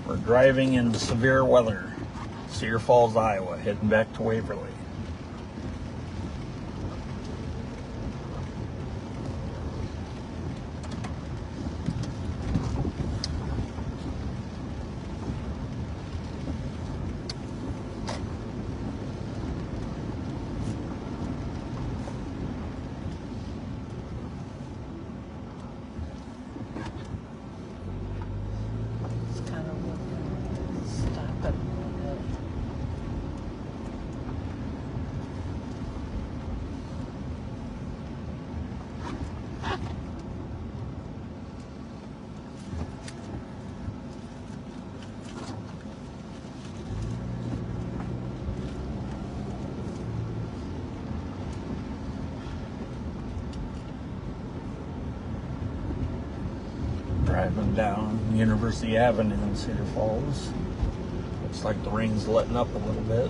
We're driving in severe weather. Cedar Falls, Iowa, heading back to Waverly. It's kind of looking, stop it a little bit. Driving down University Avenue in Cedar Falls. Looks like the rain's letting up a little bit.